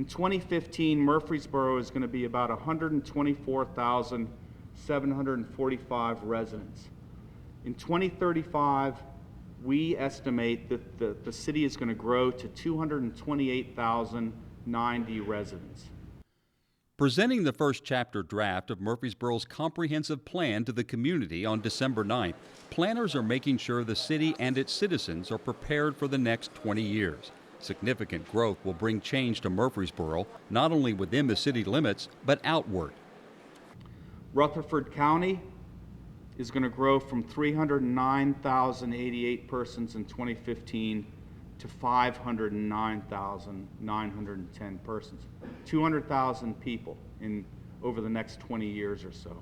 In 2015, Murfreesboro is going to be about 124,745 residents. In 2035, we estimate that the city is going to grow to 228,090 residents. Presenting the first chapter draft of Murfreesboro's comprehensive plan to the community on December 9th, planners are making sure the city and its citizens are prepared for the next 20 years. Significant growth will bring change to Murfreesboro, not only within the city limits, but outward. Rutherford County is going to grow from 309,088 persons in 2015 to 509,910 persons. 200,000 people over the next 20 years or so.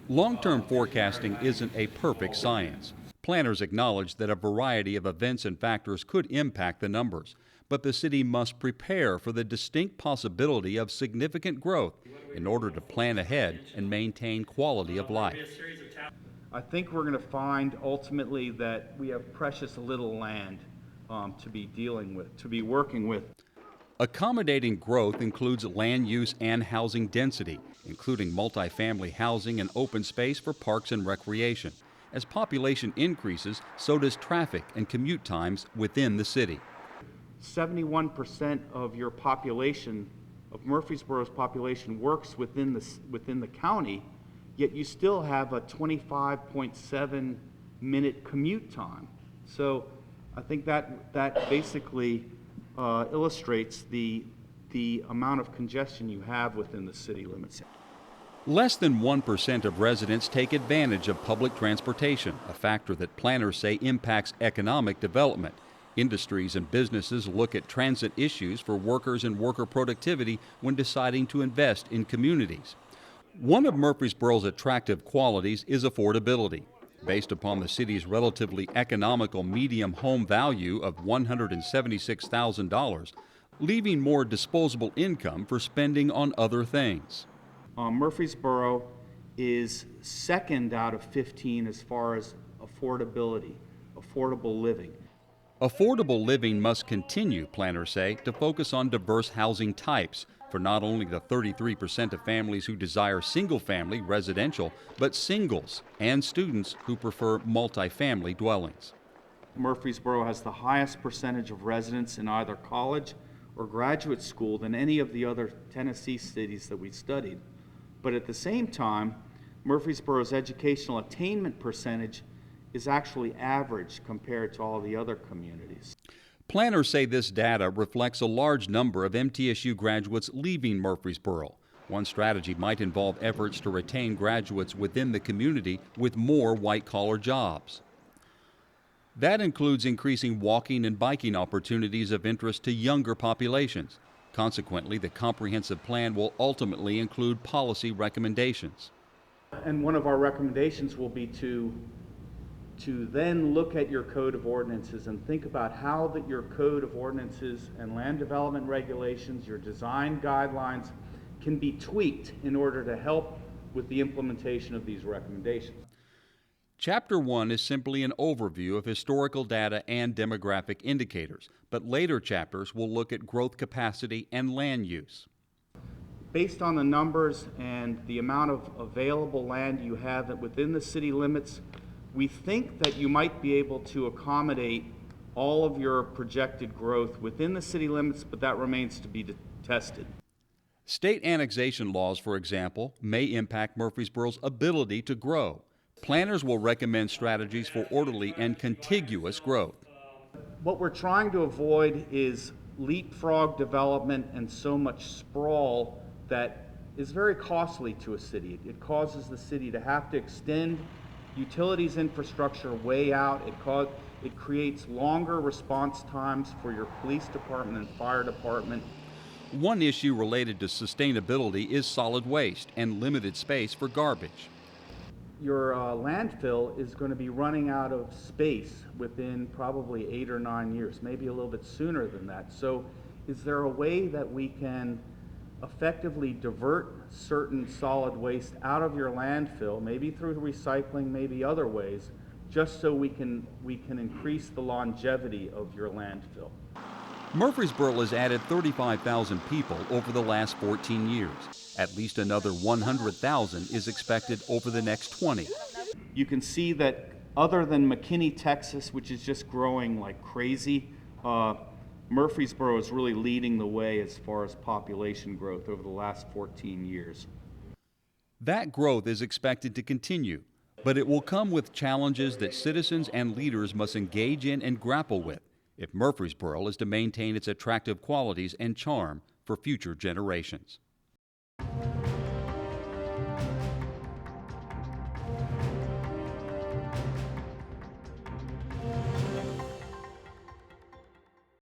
Long-term forecasting isn't a perfect science. Planners acknowledge that a variety of events and factors could impact the numbers, but the city must prepare for the distinct possibility of significant growth in order to plan ahead and maintain quality of life. I think we're going to find ultimately that we have precious little land to be working with. Accommodating growth includes land use and housing density, including multifamily housing and open space for parks and recreation. As population increases, so does traffic and commute times within the city. 71% of your population, of Murfreesboro's population, works within the county, yet you still have a 25.7-minute commute time. So I think that basically illustrates the amount of congestion you have within the city limits. Less than 1% of residents take advantage of public transportation, a factor that planners say impacts economic development. Industries and businesses look at transit issues for workers and worker productivity when deciding to invest in communities. One of Murfreesboro's attractive qualities is affordability. Based upon the city's relatively economical medium home value of $176,000, leaving more disposable income for spending on other things. Murfreesboro is second out of 15 as far as affordability, affordable living. Affordable living must continue, planners say, to focus on diverse housing types for not only the 33% of families who desire single-family residential, but singles and students who prefer multifamily dwellings. Murfreesboro has the highest percentage of residents in either college or graduate school than any of the other Tennessee cities that we studied. But at the same time, Murfreesboro's educational attainment percentage is actually average compared to all the other communities. Planners say this data reflects a large number of MTSU graduates leaving Murfreesboro. One strategy might involve efforts to retain graduates within the community with more white-collar jobs. That includes increasing walking and biking opportunities of interest to younger populations. Consequently, the comprehensive plan will ultimately include policy recommendations. And one of our recommendations will be to then look at your code of ordinances and think about how that your code of ordinances and land development regulations, your design guidelines, can be tweaked in order to help with the implementation of these recommendations. Chapter 1 is simply an overview of historical data and demographic indicators, but later chapters will look at growth capacity and land use. Based on the numbers and the amount of available land you have within the city limits, we think that you might be able to accommodate all of your projected growth within the city limits, but that remains to be tested. State annexation laws, for example, may impact Murfreesboro's ability to grow. Planners will recommend strategies for orderly and contiguous growth. What we're trying to avoid is leapfrog development and so much sprawl that is very costly to a city. It causes the city to have to extend utilities infrastructure way out. It creates longer response times for your police department and fire department. One issue related to sustainability is solid waste and limited space for garbage. Your landfill is going to be running out of space within probably 8 or 9 years, maybe a little bit sooner than that. So is there a way that we can effectively divert certain solid waste out of your landfill, maybe through recycling, maybe other ways, just so we can increase the longevity of your landfill? Murfreesboro has added 35,000 people over the last 14 years. At least another 100,000 is expected over the next 20. You can see that other than McKinney, Texas, which is just growing like crazy, Murfreesboro is really leading the way as far as population growth over the last 14 years. That growth is expected to continue, but it will come with challenges that citizens and leaders must engage in and grapple with if Murfreesboro is to maintain its attractive qualities and charm for future generations.